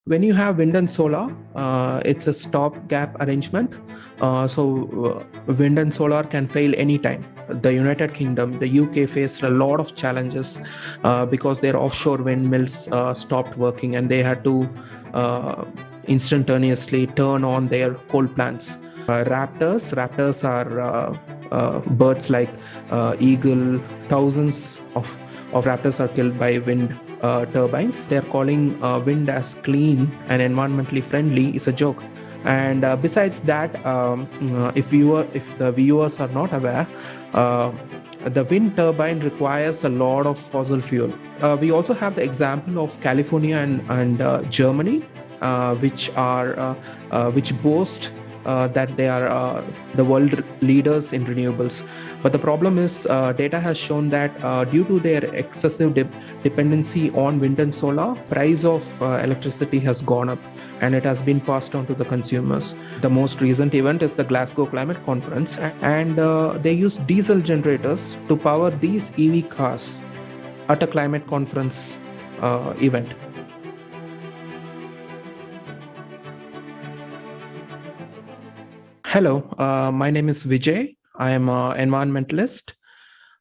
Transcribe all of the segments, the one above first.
When you have wind and solar, it's a stopgap arrangement. Wind and solar can fail anytime. The United Kingdom, the UK faced a lot of challenges because their offshore windmills stopped working and they had to instantaneously turn on their coal plants. Raptors are birds like eagle. Thousands of raptors are killed by wind turbines. They're calling wind as clean and environmentally friendly is a joke. And besides that, if the viewers are not aware, the wind turbine requires a lot of fossil fuel. We also have the example of California and Germany, which boast that they are the world leaders in renewables. But the problem is data has shown that due to their excessive dependency on wind and solar, price of electricity has gone up and it has been passed on to the consumers. The most recent event is the Glasgow Climate Conference, and they use diesel generators to power these EV cars at a climate conference event. Hello, my name is Vijay. I am an environmentalist.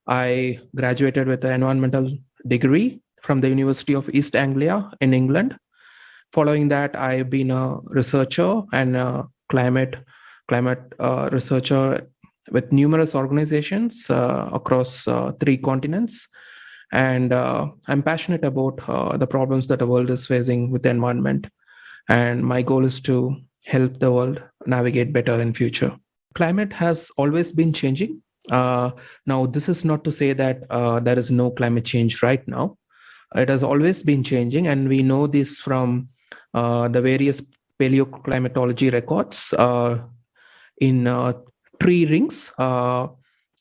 I graduated with an environmental degree from the University of East Anglia in England. Following that, I've been a researcher and a climate researcher with numerous organizations across 3 continents. And I'm passionate about the problems that the world is facing with the environment. And my goal is to help the world navigate better in future. Climate has always been changing. Now, this is not to say that there is no climate change right now. It has always been changing, and we know this from the various paleoclimatology records in tree rings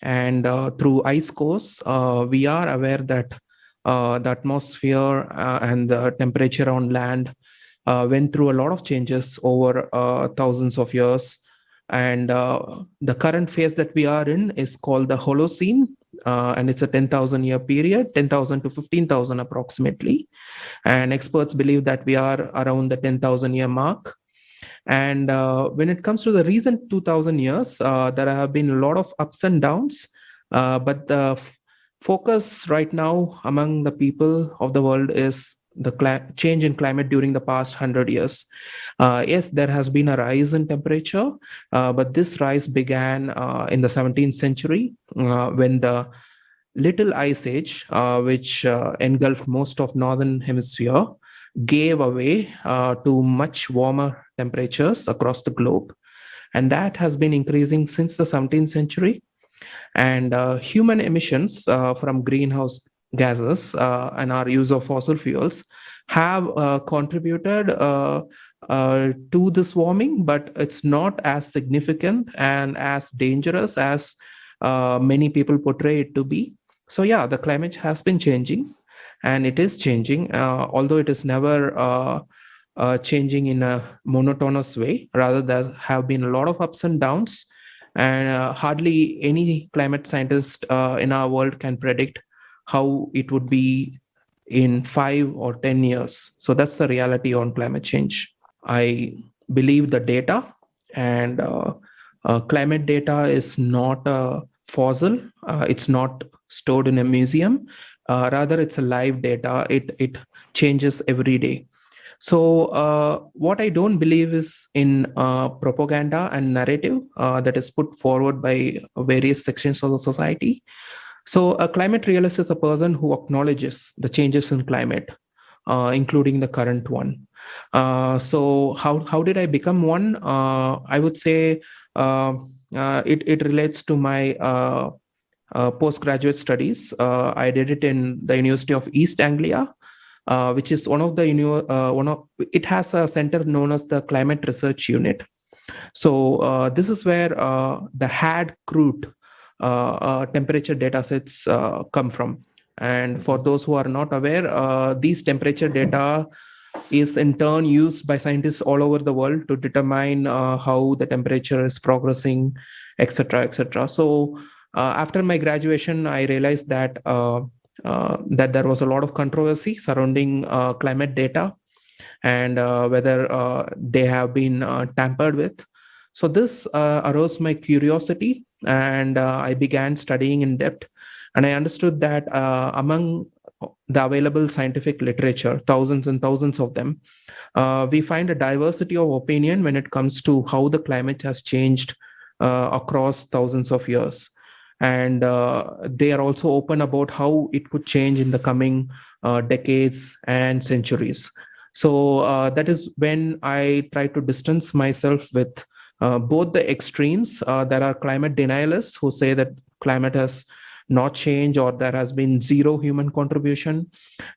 and through ice cores. We are aware that the atmosphere and the temperature on land went through a lot of changes over thousands of years. And the current phase that we are in is called the Holocene, and it's a 10,000 year period, 10,000 to 15,000 approximately. And experts believe that we are around the 10,000 year mark. And when it comes to the recent 2,000 years, there have been a lot of ups and downs. But the focus right now among the people of the world is the change in climate during the past 100 years. Yes, there has been a rise in temperature, but this rise began in the 17th century when the Little Ice Age, which engulfed most of northern hemisphere, gave away to much warmer temperatures across the globe. And that has been increasing since the 17th century. And human emissions from greenhouse gases and our use of fossil fuels have contributed to this warming, but it's not as significant and as dangerous as many people portray it to be. So yeah, the climate has been changing, and it is changing, although it is never changing in a monotonous way. Rather, there have been a lot of ups and downs, and hardly any climate scientist in our world can predict how it would be in 5 or 10 years. So that's the reality on climate change. I believe the data, and climate data is not a fossil. It's not stored in a museum. Rather, it's a live data. It changes every day. So what I don't believe is in propaganda and narrative that is put forward by various sections of the society. So a climate realist is a person who acknowledges the changes in climate, including the current one. So how did I become one? I would say it relates to my postgraduate studies. I did it in the University of East Anglia, which is it has a center known as the Climate Research Unit. So this is where the had crude temperature data sets come from. And for those who are not aware, these temperature data is in turn used by scientists all over the world to determine how the temperature is progressing, etc., etc. So after my graduation, I realized that that there was a lot of controversy surrounding climate data. and whether they have been tampered with. So this arose my curiosity, and I began studying in depth. And I understood that among the available scientific literature, thousands and thousands of them, we find a diversity of opinion when it comes to how the climate has changed across thousands of years. And they are also open about how it could change in the coming decades and centuries. So that is when I try to distance myself with both the extremes. There are climate denialists who say that climate has not changed or there has been zero human contribution,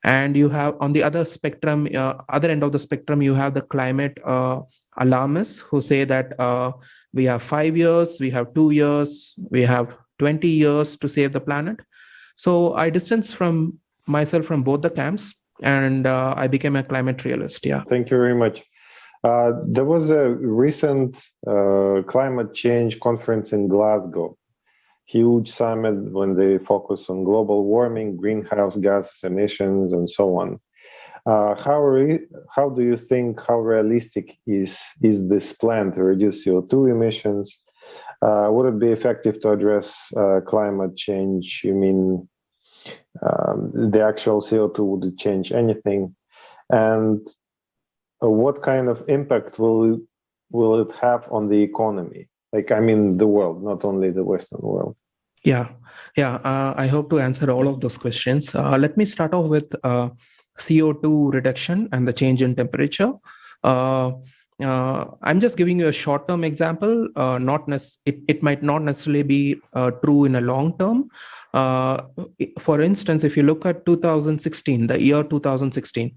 and you have on the other spectrum, other end of the spectrum, you have the climate alarmists who say that we have 5 years, we have 2 years, we have 20 years to save the planet. So I distanced from myself from both the camps, and I became a climate realist. Yeah. Thank you very much. There was a recent climate change conference in Glasgow, huge summit when they focus on global warming, greenhouse gas emissions, and so on. How do you think, how realistic is this plan to reduce CO2 emissions? Would it be effective to address climate change? You mean the actual CO2, would it change anything? And what kind of impact will it have on the economy? Like, I mean, the world, not only the Western world. Yeah. I hope to answer all of those questions. Let me start off with CO2 reduction and the change in temperature. I'm just giving you a short-term example. It might not necessarily be true in a long term. For instance, if you look at 2016, the year 2016,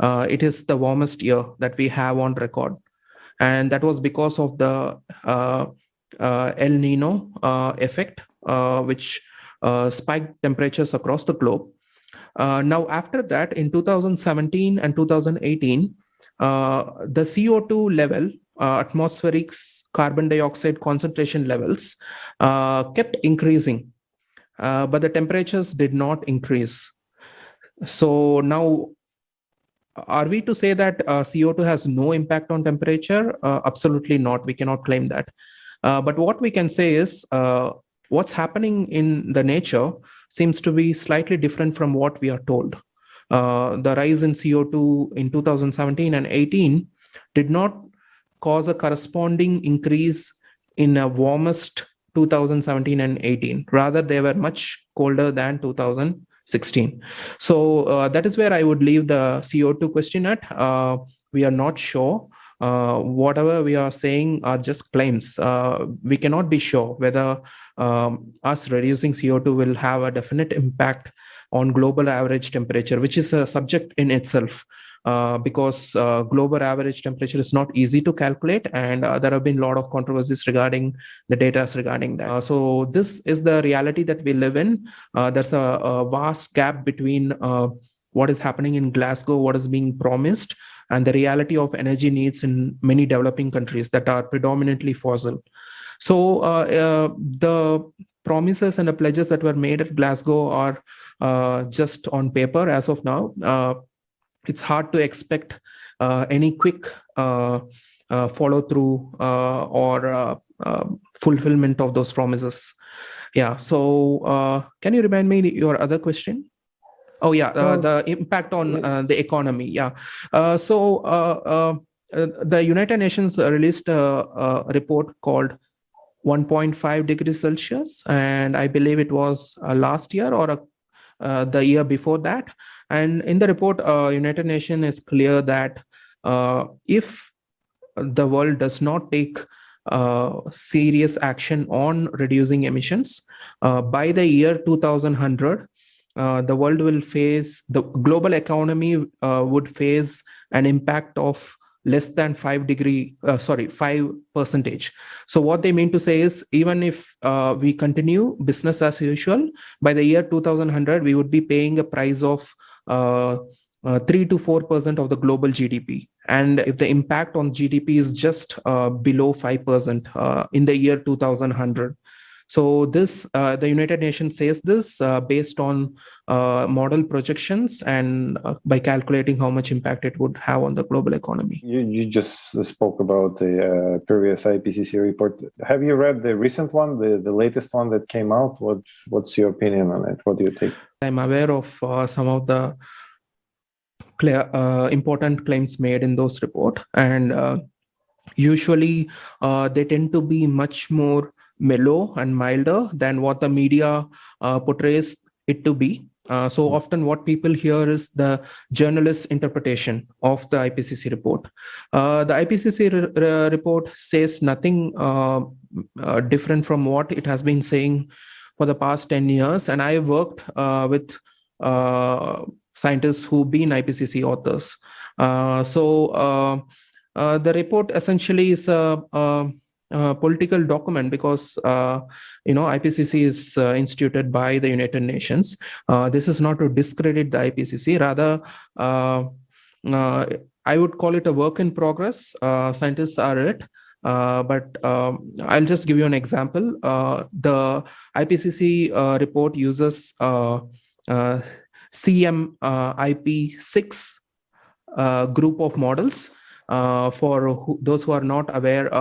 it is the warmest year that we have on record. And that was because of the El Nino effect, which spiked temperatures across the globe. Now, after that, in 2017 and 2018, the CO2 level, atmospheric carbon dioxide concentration levels, kept increasing, but the temperatures did not increase. So now, are we to say that CO2 has no impact on temperature? Absolutely not. We cannot claim that. But what we can say is what's happening in the nature seems to be slightly different from what we are told. The rise in CO2 in 2017 and 18 did not cause a corresponding increase in a warmest 2017 and 18. Rather, they were much colder than 2016. So that is where I would leave the CO2 question at. We are not sure. Whatever we are saying are just claims. We cannot be sure whether us reducing CO2 will have a definite impact on global average temperature, which is a subject in itself, because global average temperature is not easy to calculate, and there have been a lot of controversies regarding the data regarding that. So this is the reality that we live in. There's a vast gap between what is happening in Glasgow, what is being promised, and the reality of energy needs in many developing countries that are predominantly fossil. So the promises and the pledges that were made at Glasgow are just on paper as of now. It's hard to expect any quick follow through or fulfillment of those promises. Yeah. So can you remind me your other question? Oh, yeah. The impact on the economy. Yeah. So the United Nations released a report called 1.5 degrees Celsius, and I believe it was last year or the year before that. And in the report, United Nations is clear that if the world does not take serious action on reducing emissions, by the year 2100, the world will face, the global economy would face an impact of less than 5%. So what they mean to say is, even if we continue business as usual, by the year 2100, we would be paying a price of 3 to 4% of the global GDP. And if the impact on GDP is just below 5% in the year 2100. So this, the United Nations says this based on model projections and by calculating how much impact it would have on the global economy. You just spoke about the previous IPCC report. Have you read the recent one, the latest one that came out? What's your opinion on it? What do you think? I'm aware of some of the important claims made in those report, and usually they tend to be much more mellow and milder than what the media portrays it to be. So often what people hear is the journalist's interpretation of the IPCC report. The IPCC report says nothing different from what it has been saying for the past 10 years. And I worked with scientists who've been IPCC authors. The report essentially is a political document because IPCC is instituted by the United Nations. This is not to discredit the IPCC. Rather, I would call it a work in progress. Scientists are it. But I'll just give you an example. The IPCC report uses CMIP6 group of models. For those who are not aware,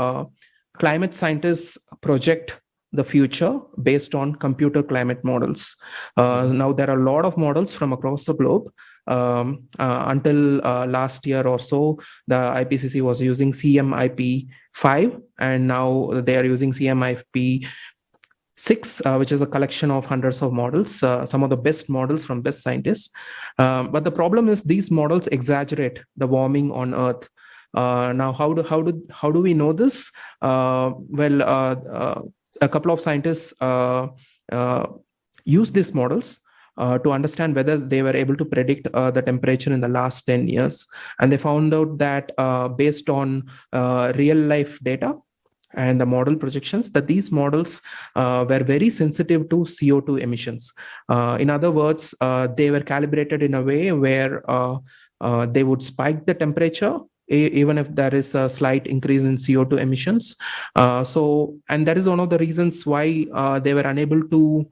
climate scientists project the future based on computer climate models. Now, there are a lot of models from across the globe. Until last year or so, the IPCC was using CMIP5, and now they are using CMIP6, which is a collection of hundreds of models, some of the best models from best scientists. But the problem is these models exaggerate the warming on Earth. Now, how do we know this? A couple of scientists use these models to understand whether they were able to predict the temperature in the last 10 years. And they found out that based on real life data and the model projections, that these models were very sensitive to CO2 emissions. In other words, they were calibrated in a way where they would spike the temperature even if there is a slight increase in CO2 emissions. And that is one of the reasons why they were unable to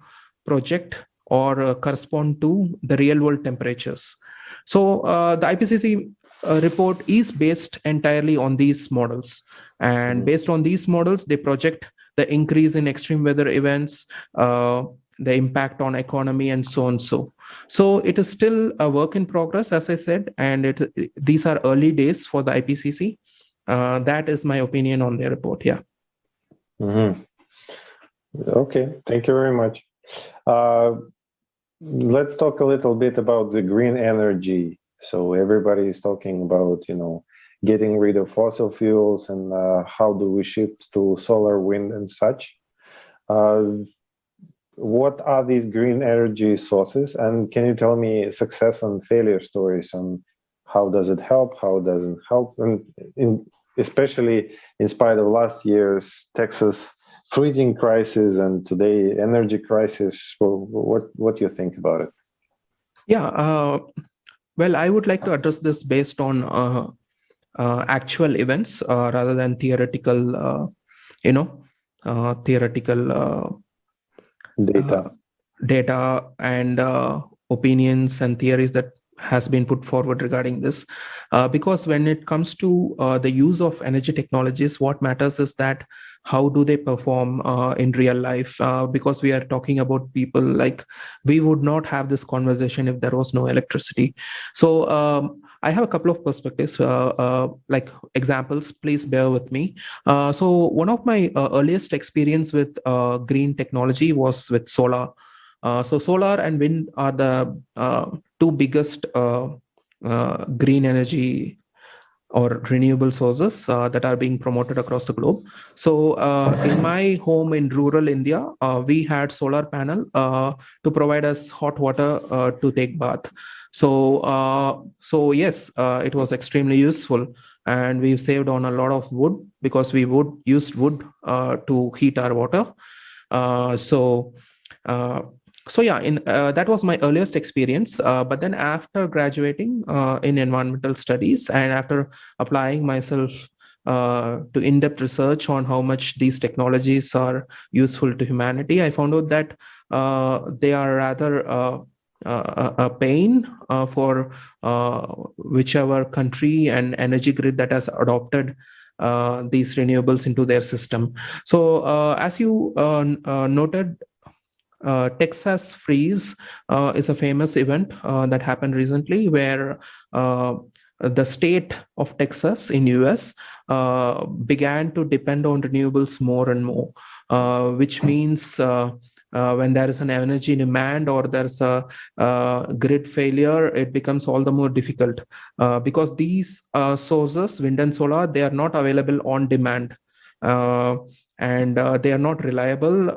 project or correspond to the real world temperatures. So the IPCC report is based entirely on these models. And based on these models, they project the increase in extreme weather events, the impact on economy, and so on. So it is still a work in progress, as I said, and these are early days for the IPCC. That is my opinion on their report. Yeah. Mm-hmm. Okay, thank you very much. Let's talk a little bit about the green energy. So everybody is talking about, getting rid of fossil fuels and how do we shift to solar, wind, and such. What are these green energy sources? And can you tell me success and failure stories on how does it help, how doesn't help? And especially in spite of last year's Texas freezing crisis and today energy crisis, what do you think about it? Yeah, well, I would like to address this based on actual events rather than theoretical, data and opinions and theories that has been put forward regarding this. Because when it comes to the use of energy technologies, what matters is that how do they perform in real life? Because we are talking about people, like we would not have this conversation if there was no electricity. So I have a couple of perspectives, like examples, please bear with me. So one of my earliest experience with green technology was with solar. So solar and wind are the two biggest green energy or renewable sources that are being promoted across the globe. So in my home in rural India, we had solar panel to provide us hot water to take bath. So yes, it was extremely useful, and we've saved on a lot of wood because we used wood to heat our water. So yeah, that was my earliest experience. But then after graduating in environmental studies and after applying myself to in-depth research on how much these technologies are useful to humanity, I found out that they are rather a pain for whichever country and energy grid that has adopted these renewables into their system. So as you noted, Texas Freeze is a famous event that happened recently, where the state of Texas in US began to depend on renewables more and more, which means when there is an energy demand or there's a grid failure, it becomes all the more difficult because these sources, wind and solar, they are not available on demand. And they are not reliable.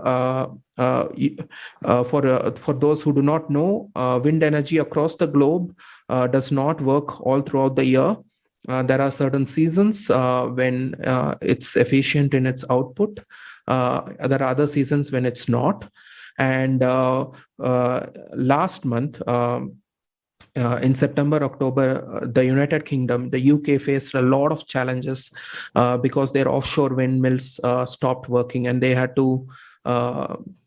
For those who do not know, wind energy across the globe does not work all throughout the year. There are certain seasons when it's efficient in its output. There are other seasons when it's not. And last month, in September, October, the United Kingdom, the UK faced a lot of challenges because their offshore windmills stopped working and they had to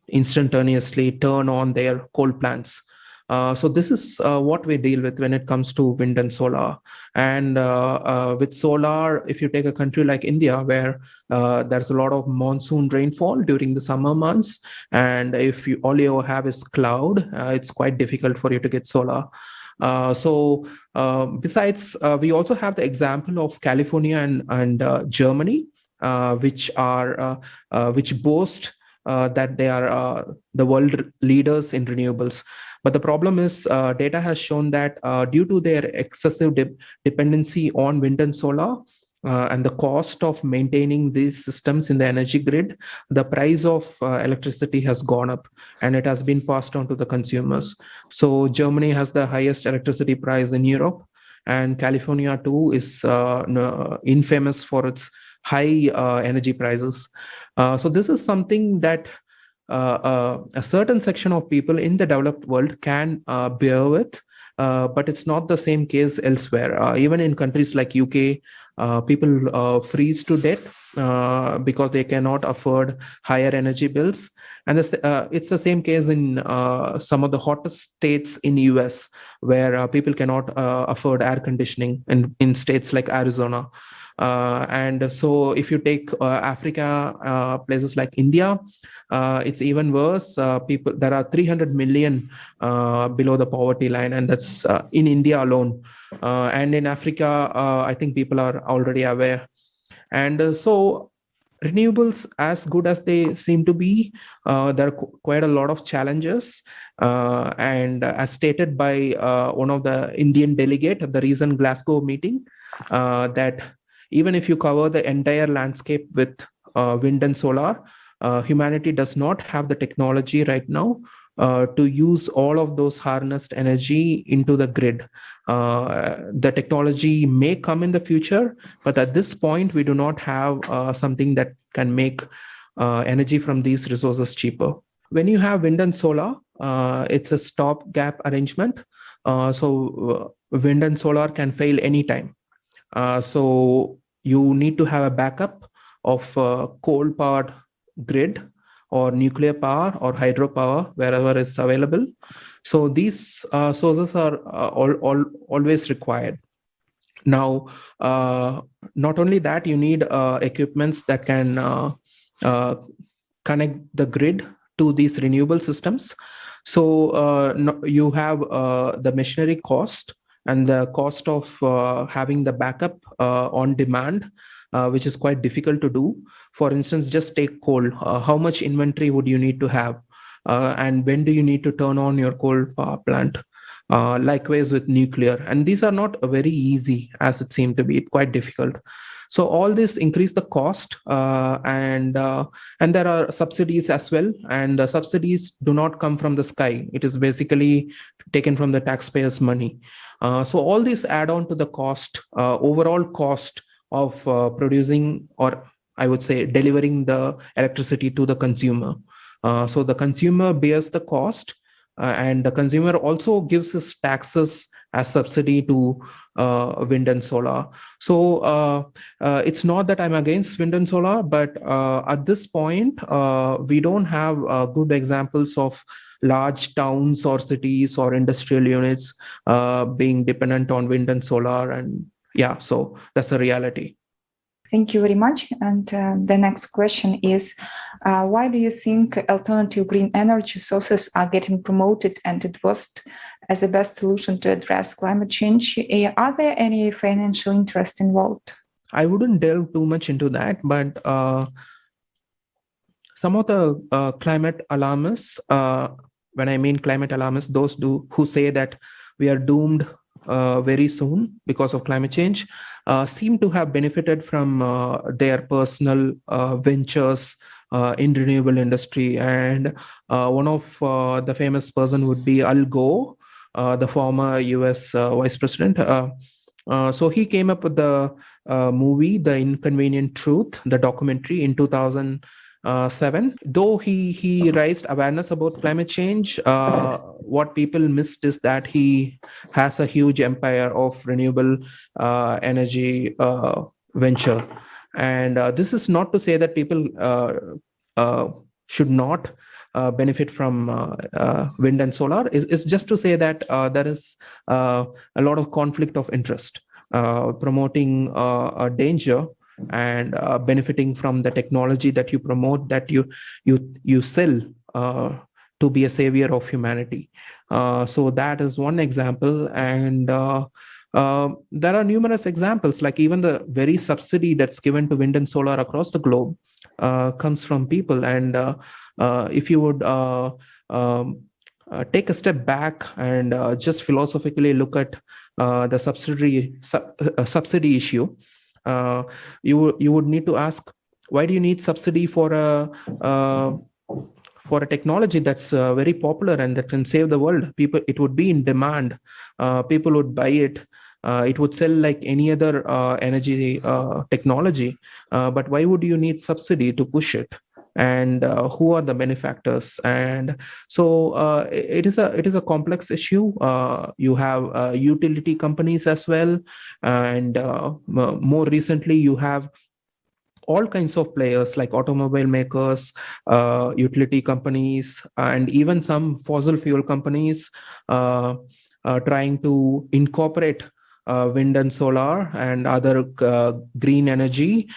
instantaneously turn on their coal plants. So this is what we deal with when it comes to wind and solar. And with solar, if you take a country like India, where there's a lot of monsoon rainfall during the summer months, and if all you have is cloud, it's quite difficult for you to get solar. Besides, we also have the example of California and Germany, which boast that they are the world leaders in renewables. But the problem is, data has shown that due to their excessive dependency on wind and solar, and the cost of maintaining these systems in the energy grid, the price of electricity has gone up and it has been passed on to the consumers. So Germany has the highest electricity price in Europe, and California too is infamous for its high energy prices. So this is something that a certain section of people in the developed world can bear with, but it's not the same case elsewhere. Even in countries like UK, people freeze to death because they cannot afford higher energy bills. And it's the same case in some of the hottest states in the US, where people cannot afford air conditioning in states like Arizona. And so if you take Africa, places like India, it's even worse. There are 300 million below the poverty line, and that's in India alone. And in Africa, I think people are already aware. And so renewables, as good as they seem to be, there are quite a lot of challenges. And as stated by one of the Indian delegate at the recent Glasgow meeting, that even if you cover the entire landscape with wind and solar, humanity does not have the technology right now to use all of those harnessed energy into the grid. The technology may come in the future, but at this point, we do not have something that can make energy from these resources cheaper. When you have wind and solar, it's a stopgap arrangement. Wind and solar can fail anytime. So you need to have a backup of coal-powered grid or nuclear power or hydropower wherever it's available. So these sources are always required. Now, not only that, you need equipments that can connect the grid to these renewable systems. So you have the machinery cost and the cost of having the backup on demand, which is quite difficult to do. For instance, just take coal. How much inventory would you need to have? And when do you need to turn on your coal power plant? Likewise with nuclear. And these are not very easy as it seemed to be, quite difficult. So all this increase the cost, and there are subsidies as well. And subsidies do not come from the sky. It is basically taken from the taxpayers' money. So all these add on to the cost, overall cost of producing, or I would say delivering the electricity to the consumer. So the consumer bears the cost, and the consumer also gives his taxes as subsidy to wind and solar. So it's not that I'm against wind and solar, but at this point, we don't have good examples of large towns or cities or industrial units being dependent on wind and solar. And yeah, so that's the reality. Thank you very much. And the next question is, why do you think alternative green energy sources are getting promoted and endorsed as the best solution to address climate change? Are there any financial interest involved? I wouldn't delve too much into that, but some of the climate alarmists, when I mean climate alarmists, those who say that we are doomed very soon because of climate change, seem to have benefited from their personal ventures in renewable industry. And one of the famous person would be Al Gore, the former US vice president. So he came up with the movie, The Inconvenient Truth, the documentary in 2007. Though he raised awareness about climate change, what people missed is that he has a huge empire of renewable energy venture. And this is not to say that people should not benefit from wind and solar. It's just to say that there is a lot of conflict of interest, promoting a danger and benefiting from the technology that you promote, that you sell to be a savior of humanity. So that is one example. And there are numerous examples, like even the very subsidy that's given to wind and solar across the globe comes from people. And if you would take a step back and just philosophically look at the subsidy issue, you would need to ask, why do you need subsidy for a technology that's very popular and that can save the world? It would be in demand. People would buy it. It would sell like any other energy technology. But why would you need subsidy to push it? And who are the benefactors? And so it is a complex issue. You have utility companies as well, and more recently you have all kinds of players like automobile makers, utility companies, and even some fossil fuel companies trying to incorporate wind and solar and other green energy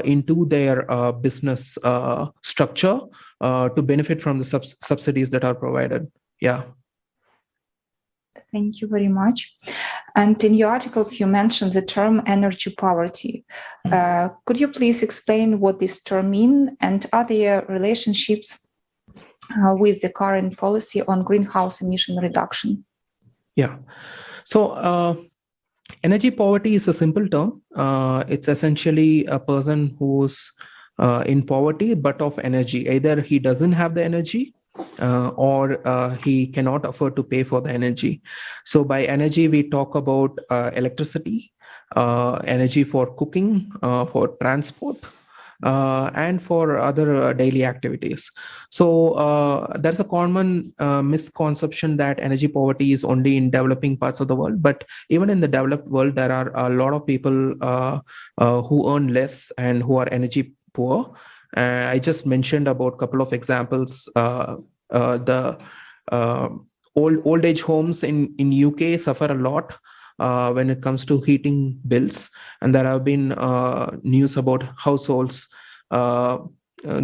into their business structure to benefit from the subsidies that are provided. Yeah. Thank you very much. And in your articles, you mentioned the term energy poverty. Could you please explain what this term means, and are there relationships with the current policy on greenhouse emission reduction? Yeah. So energy poverty is a simple term. It's essentially a person who's in poverty but of energy. Either he doesn't have the energy or he cannot afford to pay for the energy. So by energy, we talk about electricity, energy for cooking, for transport, and for other daily activities. So there's a common misconception that energy poverty is only in developing parts of the world. But even in the developed world, there are a lot of people who earn less and who are energy poor. I just mentioned about a couple of examples. The old age homes in UK suffer a lot when it comes to heating bills, and there have been news about households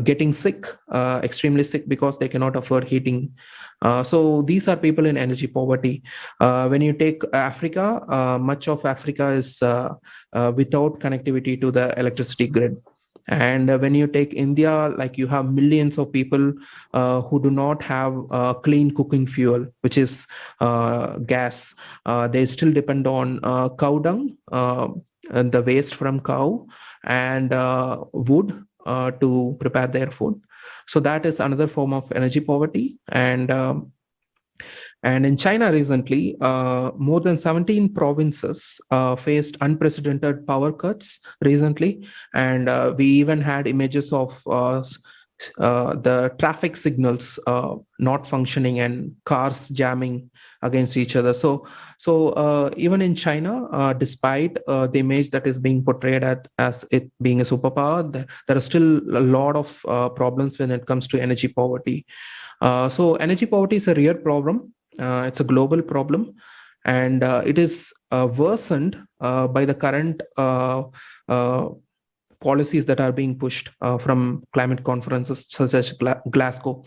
getting sick, extremely sick, because they cannot afford heating. So these are people in energy poverty. When you take Africa, much of Africa is without connectivity to the electricity grid. And when you take India, like you have millions of people who do not have clean cooking fuel, which is gas. They still depend on cow dung, and the waste from cow, and wood to prepare their food. So that is another form of energy poverty. And in China recently, more than 17 provinces faced unprecedented power cuts recently. And we even had images of the traffic signals not functioning and cars jamming against each other. So even in China, despite the image that is being portrayed as it being a superpower, there are still a lot of problems when it comes to energy poverty. So energy poverty is a real problem. It's a global problem, and it is worsened by the current policies that are being pushed from climate conferences such as Glasgow.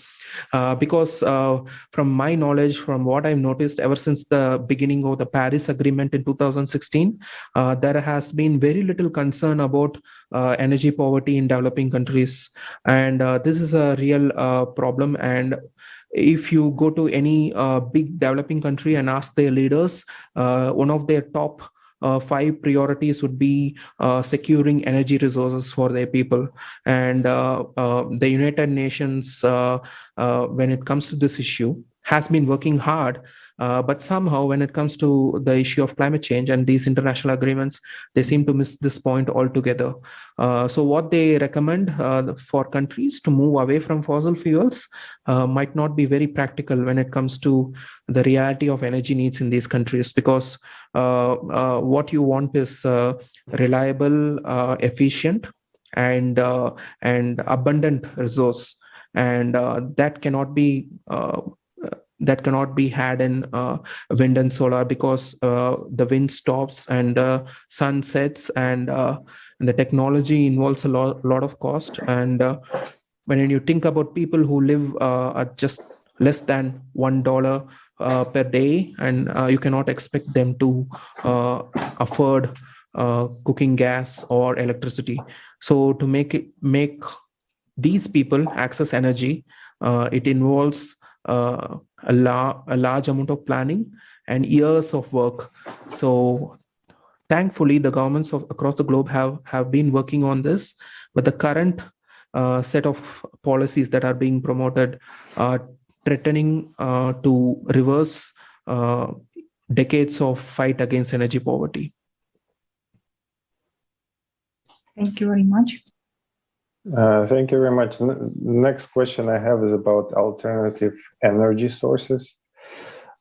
Because from my knowledge, from what I've noticed ever since the beginning of the Paris Agreement in 2016, there has been very little concern about energy poverty in developing countries. And this is a real problem. And if you go to any big developing country and ask their leaders, one of their top 5 priorities would be securing energy resources for their people. And the United Nations, when it comes to this issue, has been working hard. But somehow, when it comes to the issue of climate change and these international agreements, they seem to miss this point altogether. So what they recommend for countries to move away from fossil fuels might not be very practical when it comes to the reality of energy needs in these countries, because what you want is reliable, efficient, and abundant resource, and that cannot be had in wind and solar, because the wind stops and sun sets, and the technology involves a lot of cost. And when you think about people who live at just less than $1 per day, and you cannot expect them to afford cooking gas or electricity. So to make these people access energy, it involves a large amount of planning and years of work. So thankfully, the governments across the globe have been working on this, but the current set of policies that are being promoted are threatening to reverse decades of fight against energy poverty. Thank you very much. Thank you very much. Next question I have is about alternative energy sources.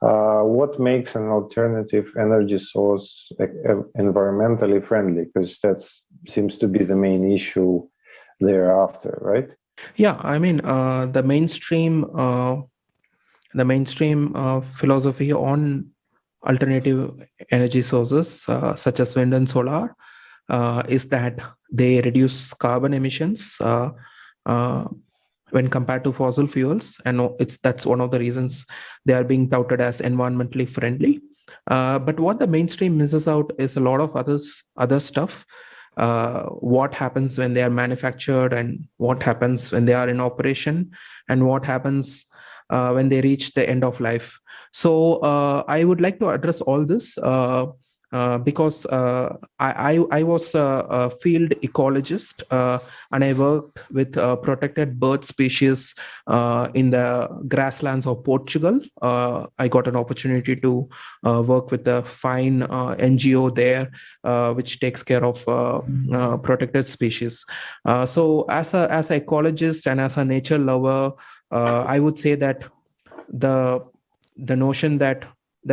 What makes an alternative energy source environmentally friendly? Because that seems to be the main issue thereafter, right? Yeah, I mean, the mainstream philosophy on alternative energy sources, such as wind and solar, is that they reduce carbon emissions when compared to fossil fuels, and that's one of the reasons they are being touted as environmentally friendly. But what the mainstream misses out is a lot of other stuff. What happens when they are manufactured, and what happens when they are in operation, and what happens when they reach the end of life. So I would like to address all this because I was a field ecologist, and I worked with protected bird species in the grasslands of Portugal. I got an opportunity to work with a fine NGO there, which takes care of protected species. So as an ecologist and as a nature lover, I would say that the notion that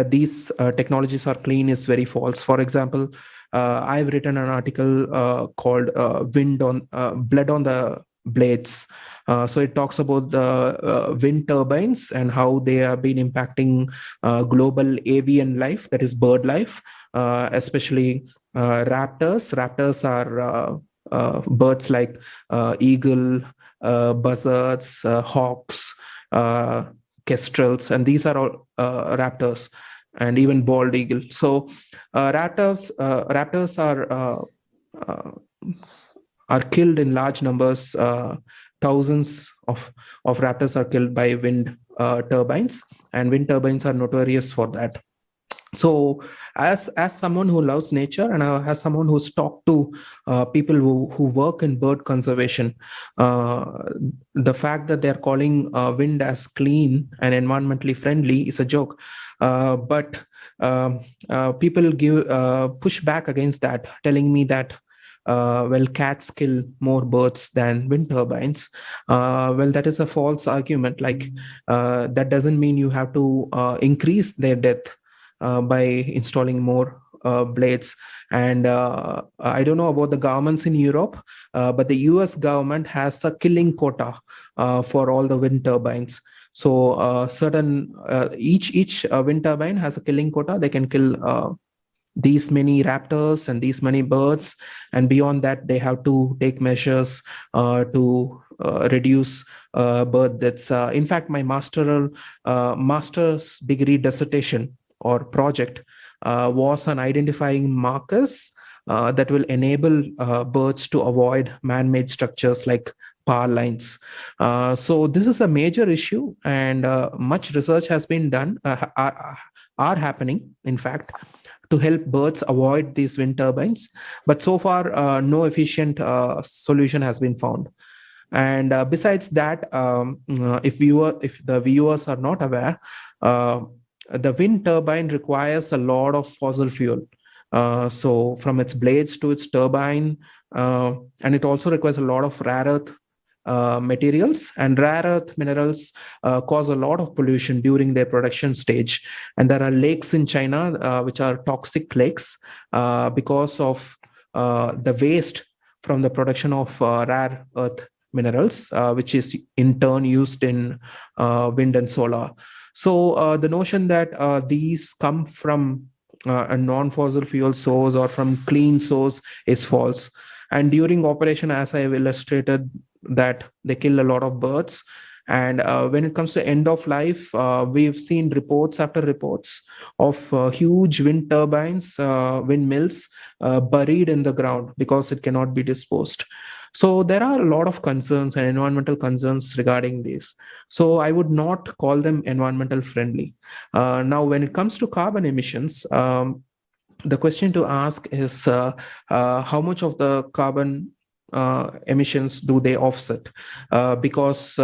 these technologies are clean is very false. For example, I've written an article called Blood on the Blades. So it talks about the wind turbines and how they have been impacting global avian life, that is bird life, especially raptors. Raptors are birds like eagle, buzzards, hawks, kestrels, and these are all raptors, and even bald eagle. So raptors are killed in large numbers. Thousands of raptors are killed by wind turbines, and wind turbines are notorious for that. So as someone who loves nature, and as someone who's talked to people who work in bird conservation, the fact that they're calling wind as clean and environmentally friendly is a joke. But people give push back against that, telling me that cats kill more birds than wind turbines. That is a false argument. Like, that doesn't mean you have to increase their death by installing more blades. And I don't know about the governments in Europe, but the US government has a killing quota for all the wind turbines. So each wind turbine has a killing quota. They can kill these many raptors and these many birds, and beyond that they have to take measures to reduce bird deaths. In fact, my master's degree dissertation or project was on identifying markers that will enable birds to avoid man-made structures like power lines. So this is a major issue, and much research has been done, are happening, in fact, to help birds avoid these wind turbines. But so far, no efficient solution has been found. And besides that, if the viewers are not aware, the wind turbine requires a lot of fossil fuel. So from its blades to its turbine, and it also requires a lot of rare earth materials, and rare earth minerals cause a lot of pollution during their production stage. And there are lakes in China which are toxic lakes because of the waste from the production of rare earth minerals, which is in turn used in wind and solar. So the notion that these come from a non-fossil fuel source or from clean source is false. And during operation, as I have illustrated, that they kill a lot of birds. And when it comes to end of life, we've seen reports after reports of huge wind turbines, windmills buried in the ground because it cannot be disposed. So there are a lot of concerns and environmental concerns regarding this. So I would not call them environmental friendly. Now, when it comes to carbon emissions, the question to ask is how much of the carbon emissions do they offset? Because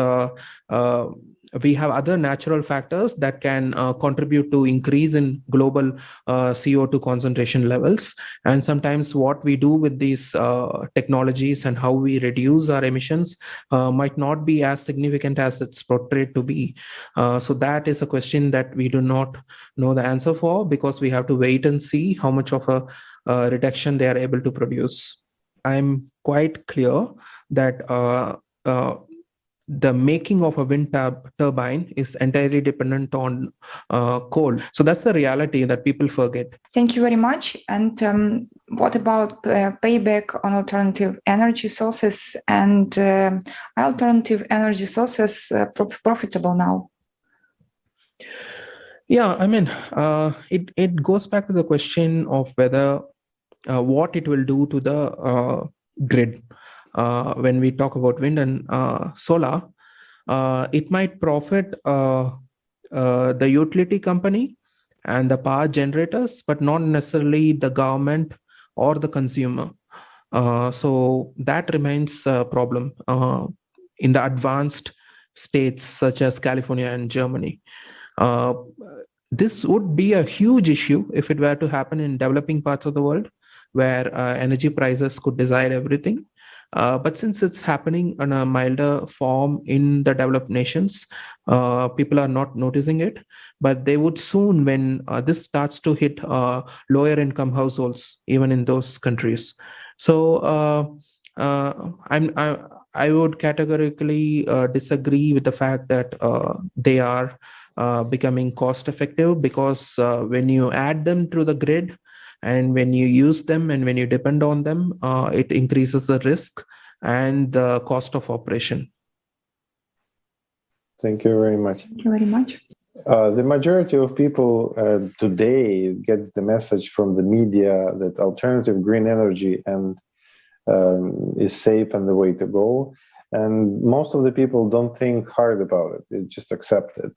we have other natural factors that can contribute to increase in global CO2 concentration levels. And sometimes what we do with these technologies and how we reduce our emissions might not be as significant as it's portrayed to be. So that is a question that we do not know the answer for, because we have to wait and see how much of a reduction they are able to produce. I'm quite clear that the making of a wind turbine is entirely dependent on coal. So that's the reality that people forget. Thank you very much. And what about payback on alternative energy sources, and alternative energy sources profitable now? Yeah, I mean, it goes back to the question of whether what it will do to the grid. When we talk about wind and solar, it might profit the utility company and the power generators, but not necessarily the government or the consumer. So that remains a problem in the advanced states such as California and Germany. This would be a huge issue if it were to happen in developing parts of the world, where energy prices could decide everything. But since it's happening in a milder form in the developed nations, people are not noticing it. But they would soon, when this starts to hit lower income households, even in those countries. So I would categorically disagree with the fact that they are becoming cost effective, because when you add them to the grid, and when you use them and when you depend on them, it increases the risk and the cost of operation. Thank you very much. Thank you very much. The majority of people today gets the message from the media that alternative green energy and is safe and the way to go. And most of the people don't think hard about it. They just accept it.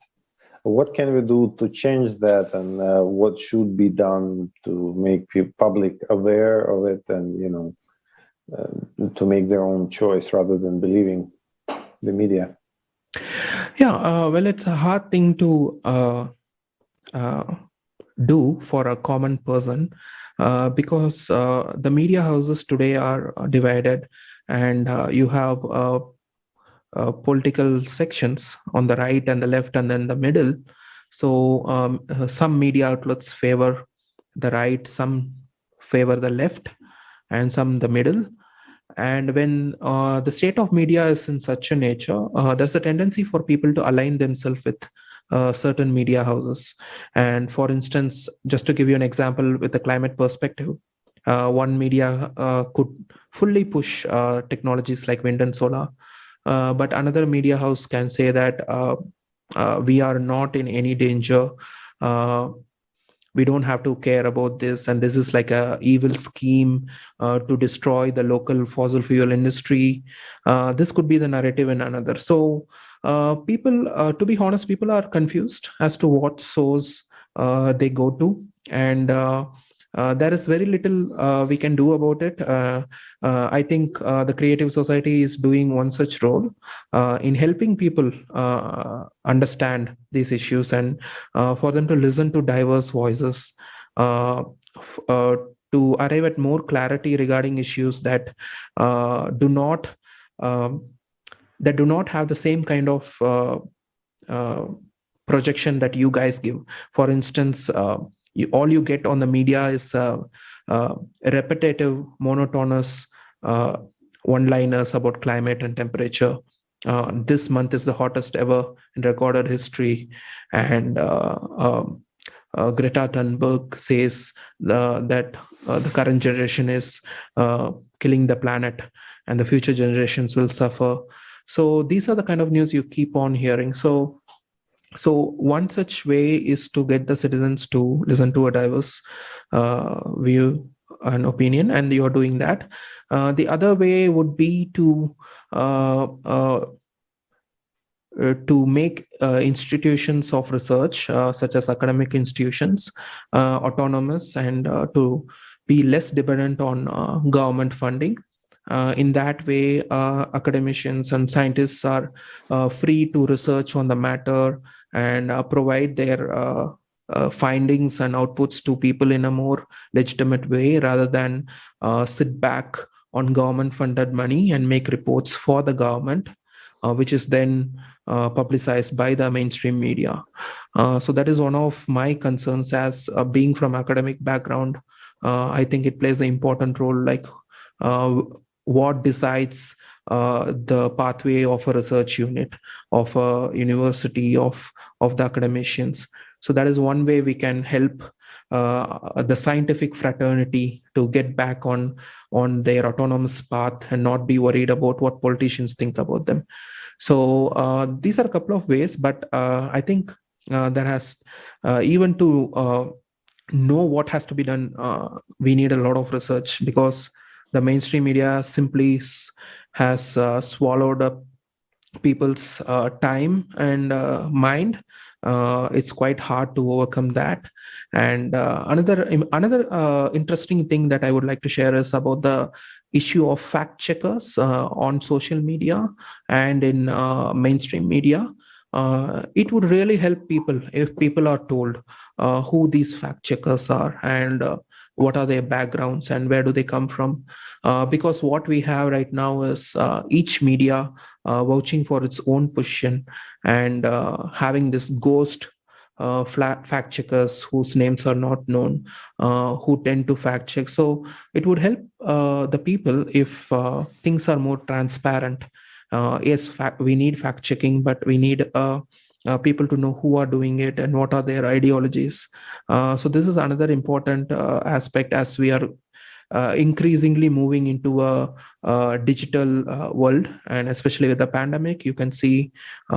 What can we do to change that, and what should be done to make public aware of it, and to make their own choice rather than believing the media? Yeah, well, it's a hard thing to do for a common person. because the media houses today are divided, and you have political sections on the right and the left and then the middle. So some media outlets favor the right, some favor the left, and some the middle. And when the state of media is in such a nature, there's a tendency for people to align themselves with certain media houses. And for instance, just to give you an example with the climate perspective, one media could fully push technologies like wind and solar, but another media house can say that we are not in any danger. Uh, we don't have to care about this, and this is like a evil scheme to destroy the local fossil fuel industry. This could be the narrative in another. So people, to be honest, people are confused as to what source they go to, and there is very little we can do about it. I think the creative society is doing one such role in helping people understand these issues, and for them to listen to diverse voices, to arrive at more clarity regarding issues that do not um, have the same kind of uh, projection that you guys give. For instance, all you get on the media is repetitive, monotonous one-liners about climate and temperature. This month is the hottest ever in recorded history, and Greta Thunberg says that the current generation is killing the planet, and the future generations will suffer. So these are the kind of news you keep on hearing. So one such way is to get the citizens to listen to a diverse view and opinion, and you're doing that. The other way would be to make institutions of research, such as academic institutions, autonomous, and to be less dependent on government funding. In that way, academicians and scientists are free to research on the matter and provide their findings and outputs to people in a more legitimate way, rather than sit back on government funded money and make reports for the government, which is then publicized by the mainstream media. So that is one of my concerns as being from academic background. I think it plays an important role, like what decides the pathway of a research unit, of a university, of the academicians. So that is one way we can help the scientific fraternity to get back on their autonomous path and not be worried about what politicians think about them. So these are a couple of ways, but I think there has even to know what has to be done, we need a lot of research, because the mainstream media simply has swallowed up people's time and mind. It's quite hard to overcome that. And another interesting thing that I would like to share is about the issue of fact checkers on social media and in mainstream media. It would really help people if people are told who these fact checkers are, and what are their backgrounds and where do they come from. Because what we have right now is each media vouching for its own position, and having this ghost fact checkers whose names are not known, who tend to fact check. So it would help the people if things are more transparent. Yes, we need fact checking, but we need people to know who are doing it and what are their ideologies. So this is another important aspect as we are increasingly moving into a digital world, and especially with the pandemic, you can see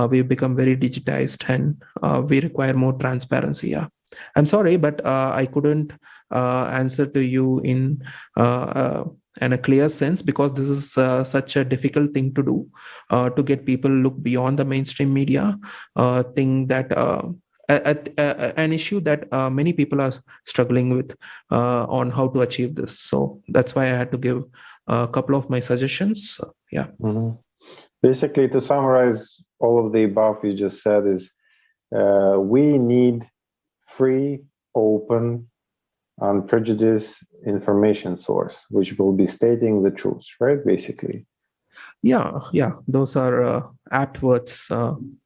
we've become very digitized, and we require more transparency. Yeah, I'm sorry, but I couldn't answer to you in a clear sense, because this is such a difficult thing to do, to get people look beyond the mainstream media thing, that an issue that many people are struggling with on how to achieve this. So that's why I had to give a couple of my suggestions. Yeah. Mm-hmm. Basically, to summarize all of the above you just said is we need free, open, unprejudiced information source, which will be stating the truth, right? Basically. Yeah, those are apt words.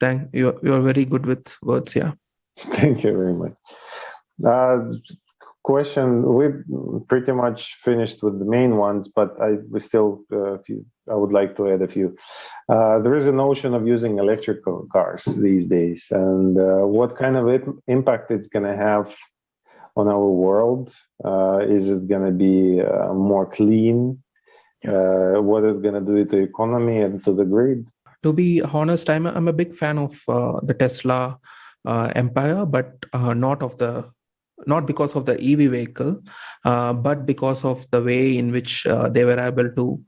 Thank you. You're very good with words. Yeah. Thank you very much. Question: we pretty much finished with the main ones, but I would like to add a few. There is a notion of using electrical cars these days, and what kind of impact it's going to have on our world? Is it going to be more clean? What is going to do to the economy and to the grid? To be honest, I'm a big fan of the Tesla empire, but not because of the EV vehicle, but because of the way in which they were able to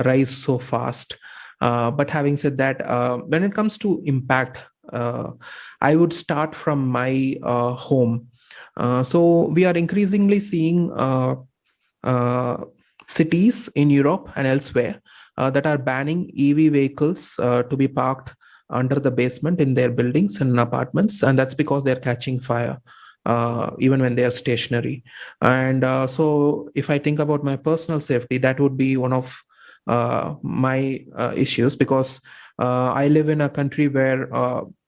rise so fast. But having said that, when it comes to impact, I would start from my home. So we are increasingly seeing cities in Europe and elsewhere that are banning EV vehicles to be parked under the basement in their buildings and apartments, and that's because they're catching fire. Even when they are stationary. And so if I think about my personal safety, that would be one of my issues, because I live in a country where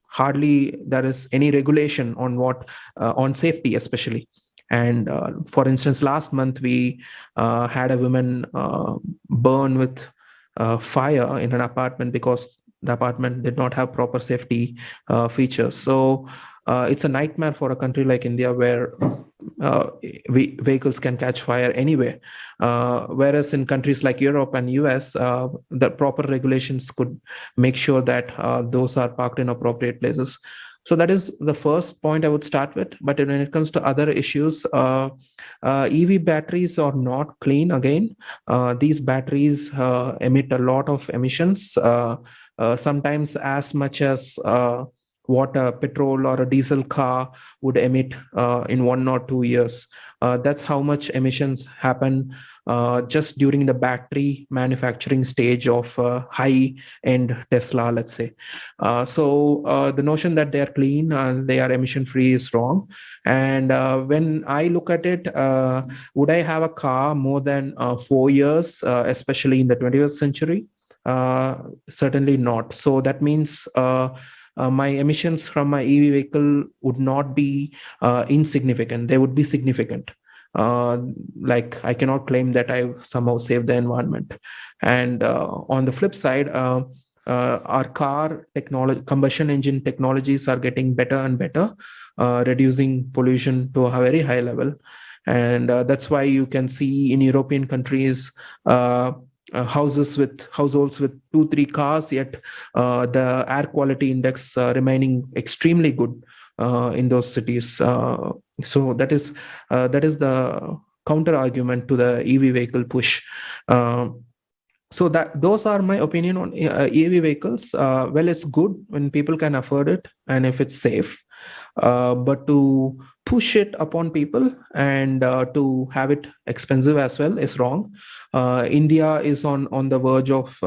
hardly there is any regulation on safety, especially. And for instance, last month we had a woman burn with fire in an apartment because the apartment did not have proper safety features. So it's a nightmare for a country like India, where vehicles can catch fire anywhere. Whereas in countries like Europe and US, the proper regulations could make sure that those are parked in appropriate places. So that is the first point I would start with. But when it comes to other issues, EV batteries are not clean again. These batteries emit a lot of emissions, sometimes as much as what a petrol or a diesel car would emit in 1 or 2 years. That's how much emissions happen just during the battery manufacturing stage of high-end Tesla, let's say. So the notion that they are clean and they are emission-free is wrong. And when I look at it, would I have a car more than 4 years, especially in the 21st century? Certainly not. So that means my emissions from my EV vehicle would not be insignificant. They would be significant. Like I cannot claim that I somehow saved the environment. And on the flip side, our car technology, combustion engine technologies are getting better and better, reducing pollution to a very high level. And that's why you can see in European countries, households with 2-3 cars, yet the air quality index remaining extremely good in those cities. So that is the counter argument to the EV vehicle push. So that those are my opinion on EV vehicles. Well, it's good when people can afford it and if it's safe, but to push it upon people and to have it expensive as well is wrong. India is on the verge of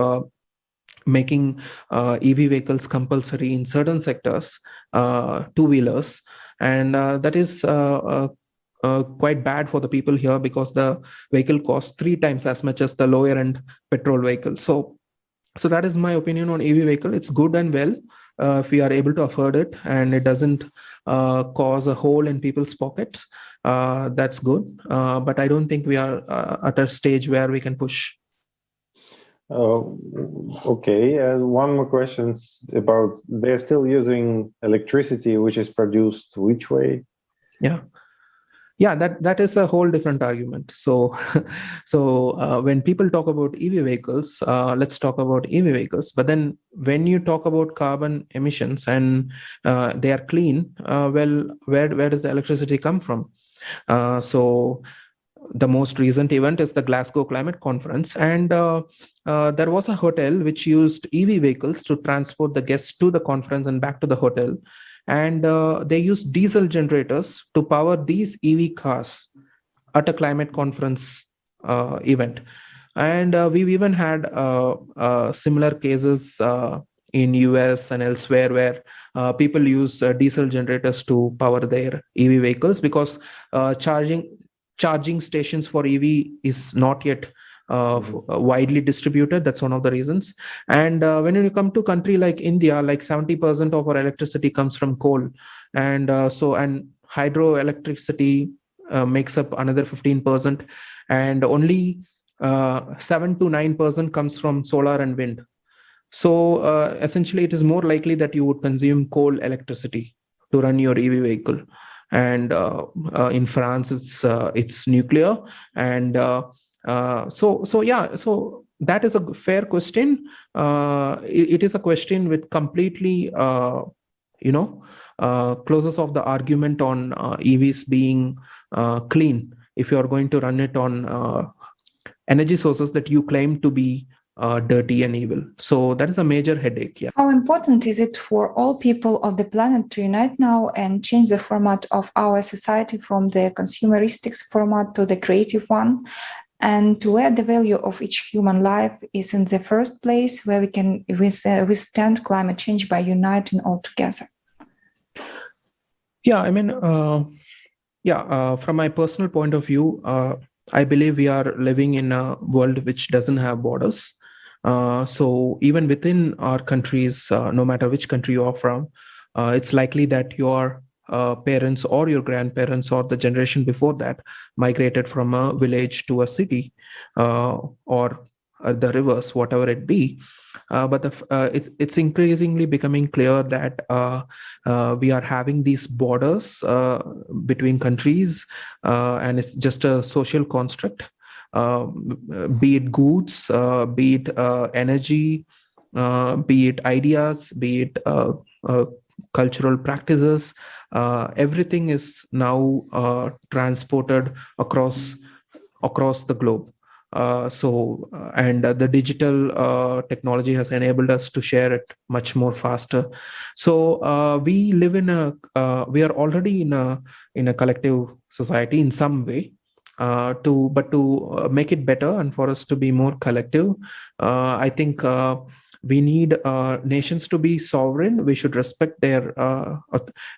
making EV vehicles compulsory in certain sectors, two-wheelers, and that is quite bad for the people here, because the vehicle costs 3 times as much as the lower end petrol vehicle. So that is my opinion on EV vehicle. It's good and well if we are able to afford it and it doesn't cause a hole in people's pockets. That's good, but I don't think we are at a stage where we can push. Okay, one more question about, they're still using electricity which is produced which way? Yeah, that is a whole different argument. So when people talk about EV vehicles, let's talk about EV vehicles. But then when you talk about carbon emissions and they are clean, well, where does the electricity come from? So the most recent event is the Glasgow Climate Conference, and there was a hotel which used EV vehicles to transport the guests to the conference and back to the hotel. And they used diesel generators to power these EV cars at a climate conference event. And we've even had similar cases in US and elsewhere, where people use diesel generators to power their EV vehicles, because charging charging stations for EV is not yet widely distributed. That's one of the reasons. And when you come to country like India, like 70% of our electricity comes from coal, and hydroelectricity makes up another 15%, and only 7 to 9% comes from solar and wind. So essentially, it is more likely that you would consume coal electricity to run your EV vehicle. And in France, it's nuclear. And so that is a fair question. It is a question with completely closes off the argument on EVs being clean if you are going to run it on energy sources that you claim to be dirty and evil. So that is a major headache. Yeah. How important is it for all people of the planet to unite now and change the format of our society from the consumeristic format to the creative one, and to where the value of each human life is in the first place, where we can withstand climate change by uniting all together? Yeah, I mean, from my personal point of view, I believe we are living in a world which doesn't have borders. So even within our countries, no matter which country you are from, it's likely that your parents or your grandparents or the generation before that migrated from a village to a city or the rivers, whatever it be. But it's increasingly becoming clear that we are having these borders between countries, and it's just a social construct. Be it goods, be it energy, be it ideas, be it cultural practices, everything is now transported across the globe. And the digital technology has enabled us to share it much more faster. So we live we are already in a collective society in some way. To make it better and for us to be more collective, I think we need nations to be sovereign. We should respect their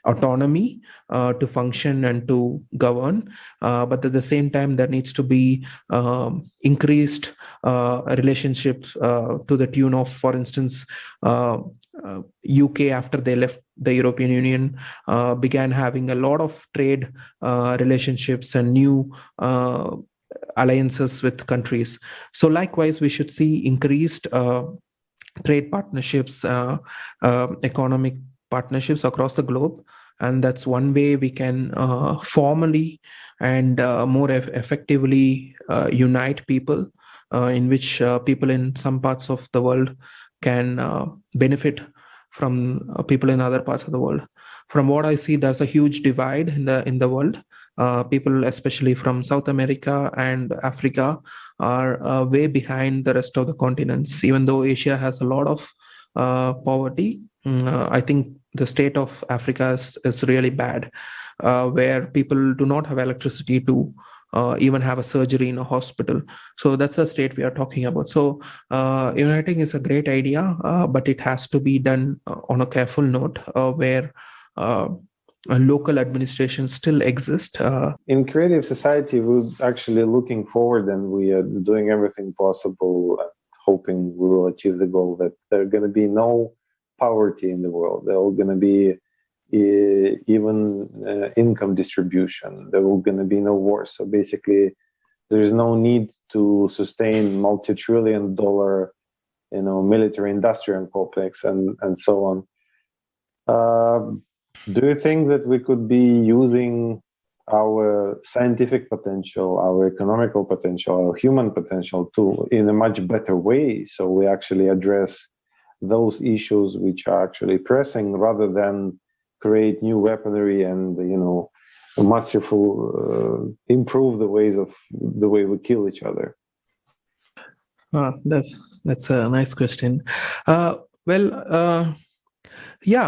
autonomy to function and to govern. But at the same time, there needs to be increased relationships to the tune of, for instance, UK, after they left the European Union, began having a lot of trade relationships and new alliances with countries. So likewise, we should see increased trade partnerships, economic partnerships across the globe. And that's one way we can formally and more effectively unite people, in which people in some parts of the world can benefit from people in other parts of the world. From what I see, there's a huge divide in the world. People, especially from South America and Africa, are way behind the rest of the continents. Even though Asia has a lot of poverty, I think the state of Africa is really bad, where people do not have electricity to even have a surgery in a hospital. So that's the state we are talking about. So uniting is a great idea, but it has to be done on a careful note, where a local administration still exist. In creative society, we're actually looking forward, and we are doing everything possible, hoping we will achieve the goal that there are going to be no poverty in the world. There are going to be even income distribution. There will going to be no war. So basically, there is no need to sustain multi-trillion-dollar, military-industrial complex and so on. Do you think that we could be using our scientific potential, our economical potential, our human potential in a much better way, so we actually address those issues which are actually pressing, rather than create new weaponry and masterful improve the way we kill each other? That's a nice question. Yeah,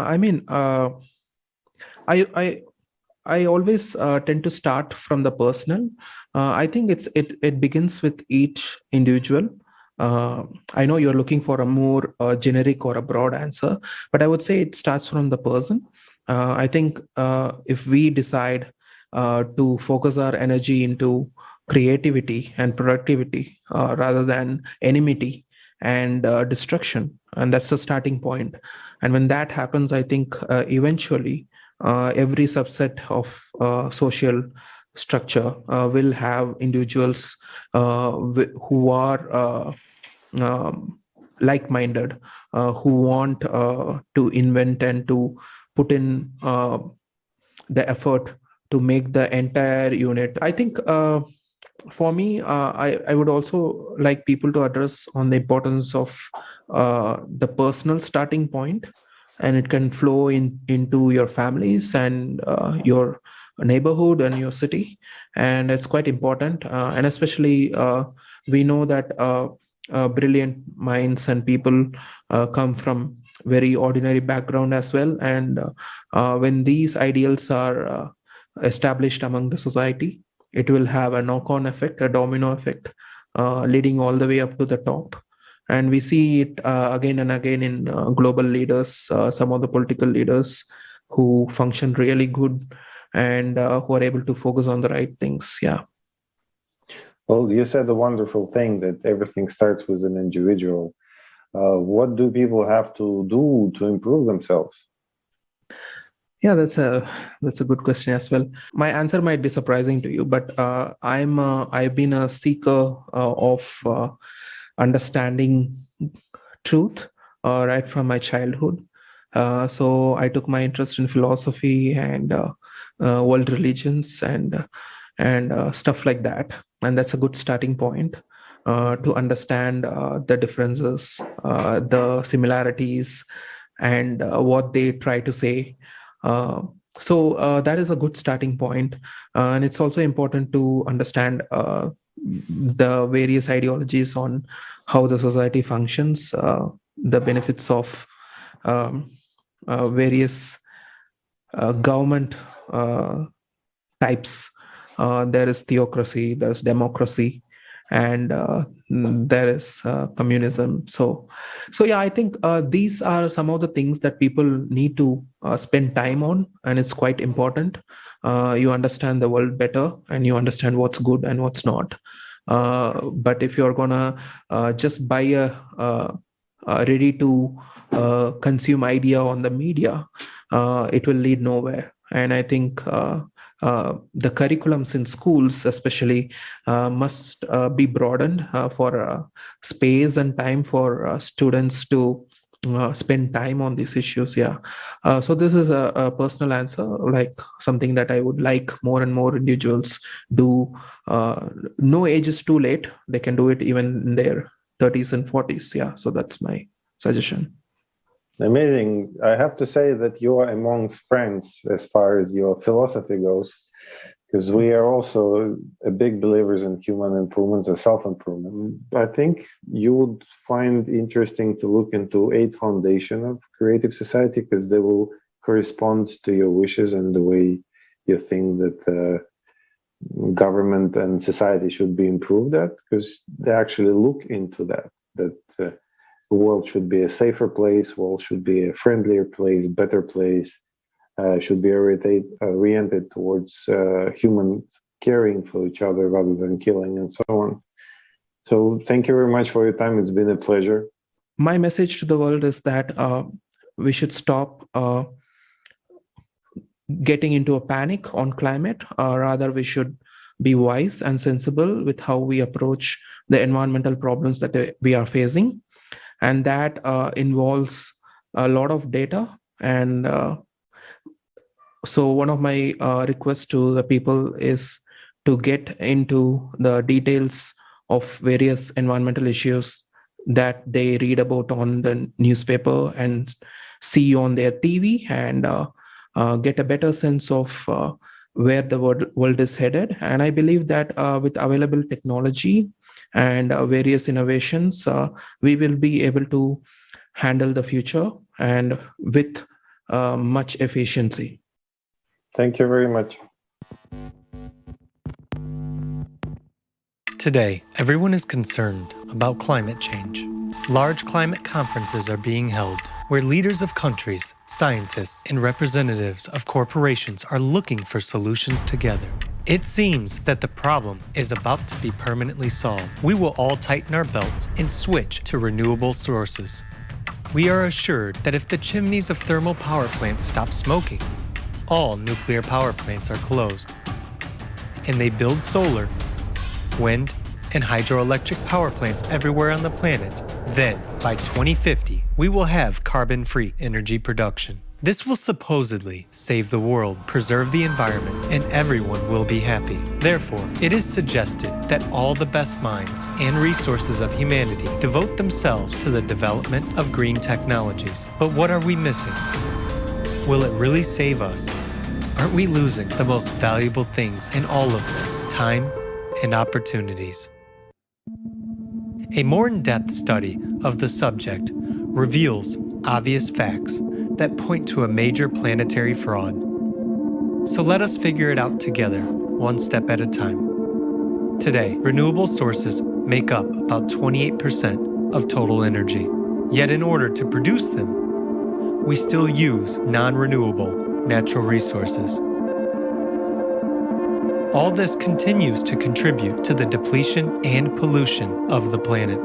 I mean, I always tend to start from the personal. I think it begins with each individual. I know you're looking for a more generic or a broad answer, but I would say it starts from the person. I think if we decide to focus our energy into creativity and productivity rather than enmity and destruction. And that's the starting point. And when that happens, I think eventually every subset of social structure will have individuals who are like-minded, who want to invent and to put in the effort to make the entire unit. I think for me, I would also like people to address on the importance of the personal starting point, and it can flow into your families and your neighborhood and your city, and it's quite important. And especially we know that brilliant minds and people come from very ordinary background as well, and when these ideals are established among the society, it will have a knock-on effect, a domino effect, leading all the way up to the top. And we see it again and again in global leaders, some of the political leaders who function really good and who are able to focus on the right things. Yeah. Well, you said a wonderful thing that everything starts with an individual. What do people have to do to improve themselves? Yeah, that's a good question as well. My answer might be surprising to you, but I've been a seeker of understanding truth right from my childhood. So I took my interest in philosophy and world religions and stuff like that, and that's a good starting point to understand the differences, the similarities, and what they try to say. So that is a good starting point. And it's also important to understand the various ideologies on how the society functions, the benefits of various government types. There is theocracy, there's democracy, and there is communism. So yeah, I think these are some of the things that people need to spend time on, and it's quite important. You understand the world better, and you understand what's good and what's not. But if you're gonna just buy a ready to consume idea on the media, it will lead nowhere. And I think the curriculums in schools especially must be broadened for space and time for students to spend time on these issues. Yeah. So this is a personal answer, like something that I would like more and more individuals do. No age is too late. They can do it even in their 30s and 40s. Yeah. So that's my suggestion. Amazing. I have to say that you are amongst friends as far as your philosophy goes, because we are also a big believers in human improvements and self-improvement. I think you would find interesting to look into 8 foundation of creative society, because they will correspond to your wishes and the way you think that government and society should be improved at, because they actually look into that the world should be a safer place, world should be a friendlier place, better place, should be oriented towards humans caring for each other rather than killing and so on. So thank you very much for your time. It's been a pleasure. My message to the world is that we should stop getting into a panic on climate. Rather, we should be wise and sensible with how we approach the environmental problems that we are facing. And that involves a lot of data. And so one of my requests to the people is to get into the details of various environmental issues that they read about on the newspaper and see on their TV, and get a better sense of where the world is headed. And I believe that with available technology and various innovations, we will be able to handle the future and with much efficiency. Thank you very much. Today, everyone is concerned about climate change. Large climate conferences are being held, where leaders of countries, scientists, and representatives of corporations are looking for solutions together. It seems that the problem is about to be permanently solved. We will all tighten our belts and switch to renewable sources. We are assured that if the chimneys of thermal power plants stop smoking, all nuclear power plants are closed, and they build solar, wind, and hydroelectric power plants everywhere on the planet, then, by 2050, we will have carbon-free energy production. This will supposedly save the world, preserve the environment, and everyone will be happy. Therefore, it is suggested that all the best minds and resources of humanity devote themselves to the development of green technologies. But what are we missing? Will it really save us? Aren't we losing the most valuable things in all of this, time and opportunities? A more in-depth study of the subject reveals obvious facts that point to a major planetary fraud. So let us figure it out together, one step at a time. Today, renewable sources make up about 28% of total energy. Yet in order to produce them, we still use non-renewable natural resources. All this continues to contribute to the depletion and pollution of the planet.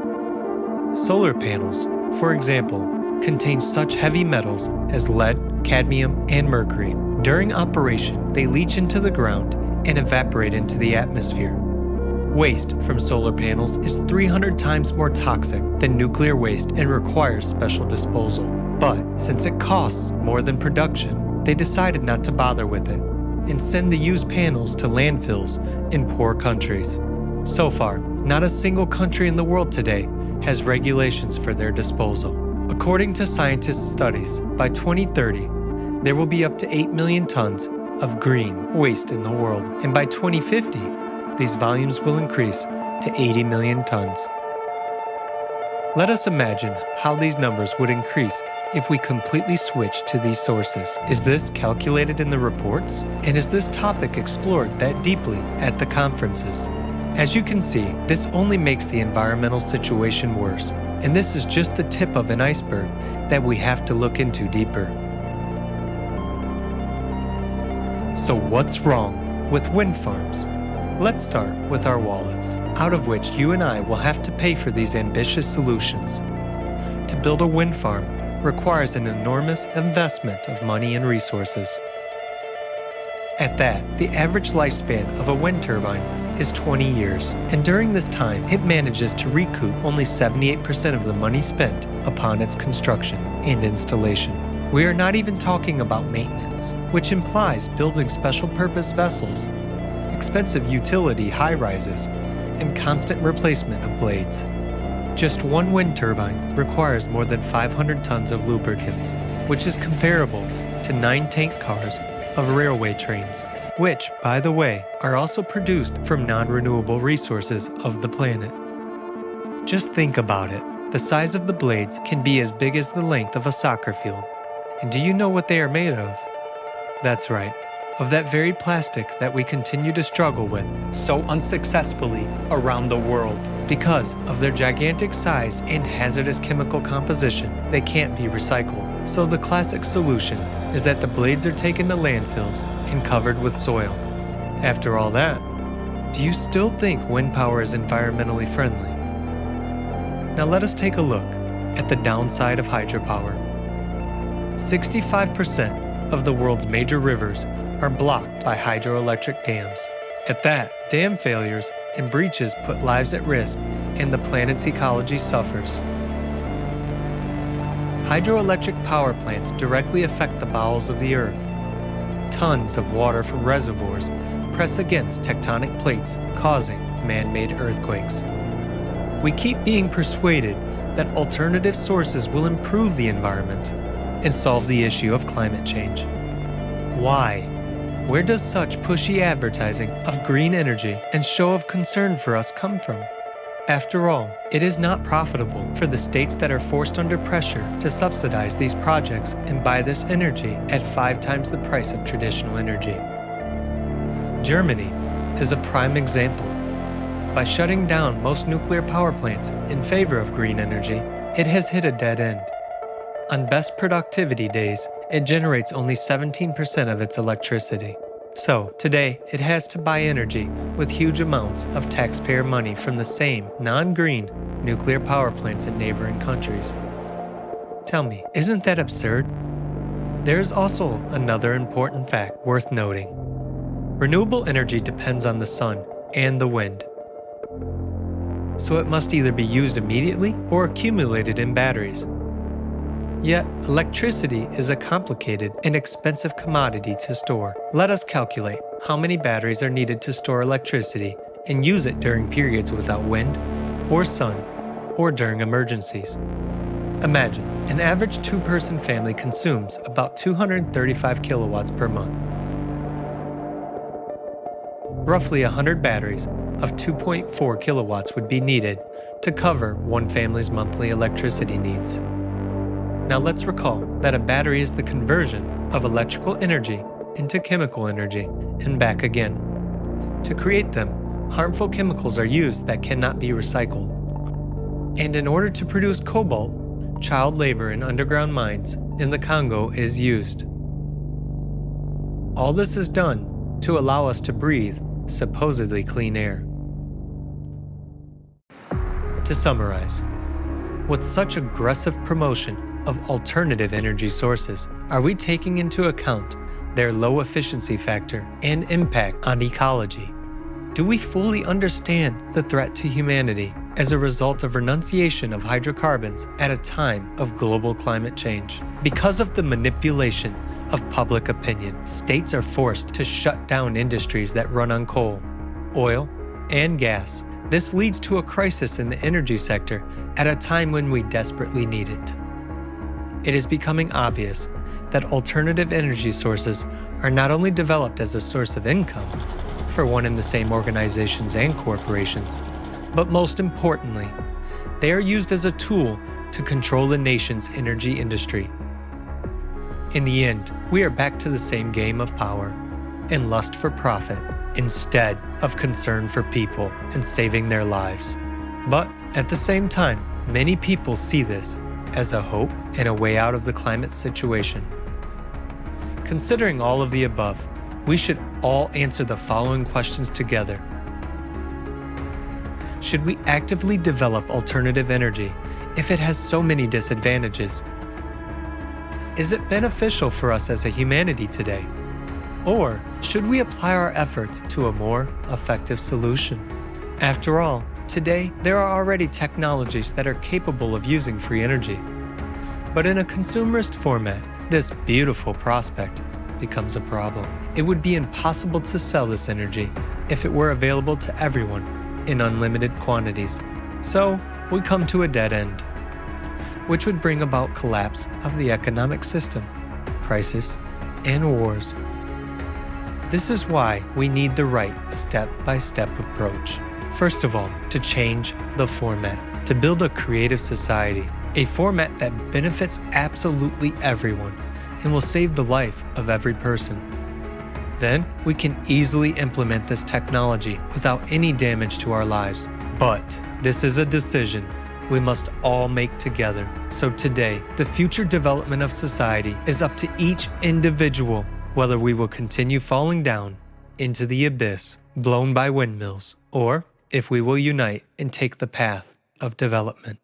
Solar panels, for example, contain such heavy metals as lead, cadmium, and mercury. During operation, they leach into the ground and evaporate into the atmosphere. Waste from solar panels is 300 times more toxic than nuclear waste and requires special disposal. But since it costs more than production, they decided not to bother with it and send the used panels to landfills in poor countries. So far, not a single country in the world today has regulations for their disposal. According to scientists' studies, by 2030, there will be up to 8 million tons of green waste in the world, and by 2050, these volumes will increase to 80 million tons. Let us imagine how these numbers would increase if we completely switch to these sources. Is this calculated in the reports? And is this topic explored that deeply at the conferences? As you can see, this only makes the environmental situation worse, and this is just the tip of an iceberg that we have to look into deeper. So what's wrong with wind farms? Let's start with our wallets, out of which you and I will have to pay for these ambitious solutions. To build a wind farm requires an enormous investment of money and resources. At that, the average lifespan of a wind turbine is 20 years, and during this time, it manages to recoup only 78% of the money spent upon its construction and installation. We are not even talking about maintenance, which implies building special-purpose vessels, expensive utility high-rises, and constant replacement of blades. Just one wind turbine requires more than 500 tons of lubricants, which is comparable to 9 tank cars of railway trains, which, by the way, are also produced from non-renewable resources of the planet. Just think about it. The size of the blades can be as big as the length of a soccer field. And do you know what they are made of? That's right, of that very plastic that we continue to struggle with so unsuccessfully around the world. Because of their gigantic size and hazardous chemical composition, they can't be recycled. So the classic solution is that the blades are taken to landfills and covered with soil. After all that, do you still think wind power is environmentally friendly? Now let us take a look at the downside of hydropower. 65% of the world's major rivers are blocked by hydroelectric dams. At that, dam failures and breaches put lives at risk, and the planet's ecology suffers. Hydroelectric power plants directly affect the bowels of the Earth. Tons of water from reservoirs press against tectonic plates, causing man-made earthquakes. We keep being persuaded that alternative sources will improve the environment and solve the issue of climate change. Why? Where does such pushy advertising of green energy and show of concern for us come from? After all, it is not profitable for the states that are forced under pressure to subsidize these projects and buy this energy at 5 times the price of traditional energy. Germany is a prime example. By shutting down most nuclear power plants in favor of green energy, it has hit a dead end. On best productivity days, it generates only 17% of its electricity. So, today, it has to buy energy with huge amounts of taxpayer money from the same non-green nuclear power plants in neighboring countries. Tell me, isn't that absurd? There is also another important fact worth noting. Renewable energy depends on the sun and the wind. So it must either be used immediately or accumulated in batteries. Yet, electricity is a complicated and expensive commodity to store. Let us calculate how many batteries are needed to store electricity and use it during periods without wind or sun or during emergencies. Imagine, an average two-person family consumes about 235 kilowatts per month. Roughly 100 batteries of 2.4 kilowatts would be needed to cover one family's monthly electricity needs. Now let's recall that a battery is the conversion of electrical energy into chemical energy and back again. To create them, harmful chemicals are used that cannot be recycled. And in order to produce cobalt, child labor in underground mines in the Congo is used. All this is done to allow us to breathe supposedly clean air. To summarize, with such aggressive promotion of alternative energy sources, are we taking into account their low efficiency factor and impact on ecology? Do we fully understand the threat to humanity as a result of renunciation of hydrocarbons at a time of global climate change? Because of the manipulation of public opinion, states are forced to shut down industries that run on coal, oil, and gas. This leads to a crisis in the energy sector at a time when we desperately need it. It is becoming obvious that alternative energy sources are not only developed as a source of income for one and the same organizations and corporations, but most importantly, they are used as a tool to control the nation's energy industry. In the end, we are back to the same game of power and lust for profit instead of concern for people and saving their lives. But at the same time, many people see this as a hope and a way out of the climate situation. Considering all of the above, we should all answer the following questions together. Should we actively develop alternative energy if it has so many disadvantages? Is it beneficial for us as a humanity today? Or should we apply our efforts to a more effective solution? After all, today, there are already technologies that are capable of using free energy. But in a consumerist format, this beautiful prospect becomes a problem. It would be impossible to sell this energy if it were available to everyone in unlimited quantities. So we come to a dead end, which would bring about collapse of the economic system, crisis, and wars. This is why we need the right step-by-step approach. First of all, to change the format, to build a creative society, a format that benefits absolutely everyone and will save the life of every person. Then we can easily implement this technology without any damage to our lives. But this is a decision we must all make together. So today, the future development of society is up to each individual, whether we will continue falling down into the abyss blown by windmills, or if we will unite and take the path of development.